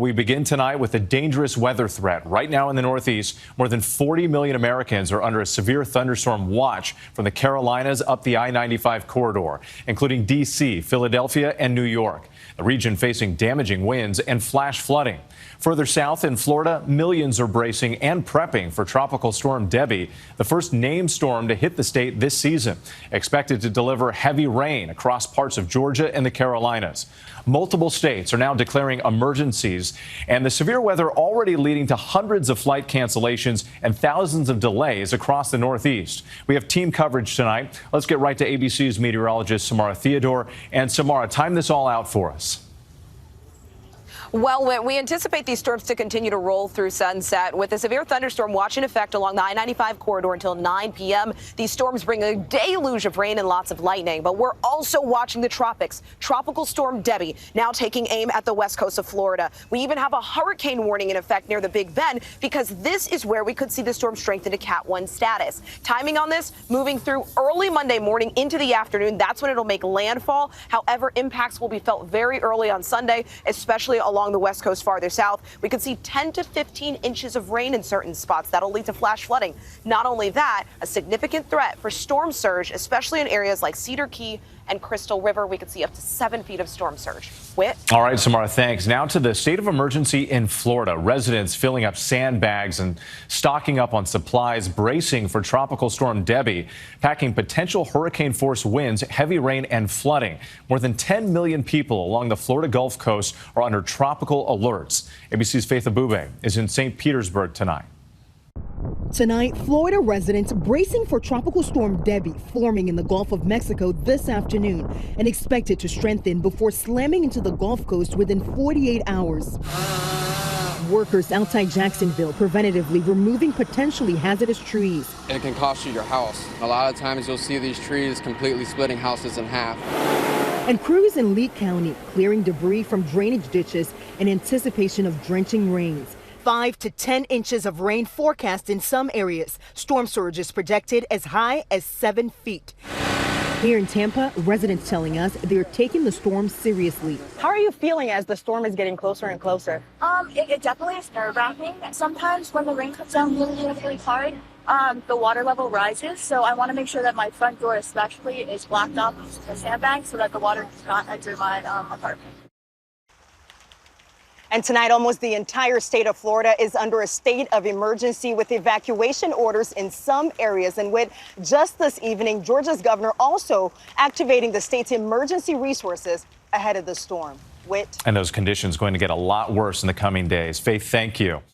We begin tonight with a dangerous weather threat. Right now in the Northeast, more than 40 million Americans are under a severe thunderstorm watch from the Carolinas up the I-95 corridor, including D.C., Philadelphia, and New York. The region facing damaging winds and flash flooding. Further south in Florida, millions are bracing and prepping for Tropical Storm Debby, the first named storm to hit the state this season, expected to deliver heavy rain across parts of Georgia and the Carolinas. Multiple states are now declaring emergencies, and the severe weather already leading to hundreds of flight cancellations and thousands of delays across the Northeast. We have team coverage tonight. Let's get right to ABC's meteorologist Samara Theodore. And Samara, time this all out for us. Well, we anticipate these storms to continue to roll through sunset with a severe thunderstorm watch in effect along the I-95 corridor until 9 p.m. These storms bring a deluge of rain and lots of lightning, but we're also watching the tropics. Tropical Storm Debby now taking aim at the west coast of Florida. We even have a hurricane warning in effect near the Big Bend because this is where we could see the storm strengthen to Cat 1 status. Timing on this moving through early Monday morning into the afternoon. That's when it'll make landfall. However, impacts will be felt very early on Sunday, especially along the west coast farther south. We could see 10 to 15 inches of rain in certain spots. That'll lead to flash flooding. Not only that, a significant threat for storm surge, especially in areas like Cedar Key and Crystal River. We could see up to 7 feet of storm surge. Whit? All right, Samara, thanks. Now to the state of emergency in Florida. Residents filling up sandbags and stocking up on supplies, bracing for Tropical Storm Debby, packing potential hurricane-force winds, heavy rain, and flooding. More than 10 million people along the Florida Gulf Coast are under tropical alerts. ABC's Faith Abube is in St. Petersburg tonight. Tonight, Florida residents bracing for Tropical Storm Debby forming in the Gulf of Mexico this afternoon and expected to strengthen before slamming into the Gulf Coast within 48 hours. Workers outside Jacksonville preventatively removing potentially hazardous trees. It can cost you your house. A lot of times you'll see these trees completely splitting houses in half. And crews in Lee County clearing debris from drainage ditches in anticipation of drenching rains. 5 to 10 inches of rain forecast in some areas. Storm surge is projected as high as 7 feet. Here in Tampa, residents telling us they're taking the storm seriously. How are you feeling as the storm is getting closer and closer? It definitely is nerve-wracking. Sometimes when the rain comes down really hard, the water level rises. So I want to make sure that my front door especially is blocked off with a sandbag so that the water does not enter my apartment. And tonight, almost the entire state of Florida is under a state of emergency with evacuation orders in some areas. And with just this evening, Georgia's governor also activating the state's emergency resources ahead of the storm. Whit? And those conditions going to get a lot worse in the coming days. Faith, thank you.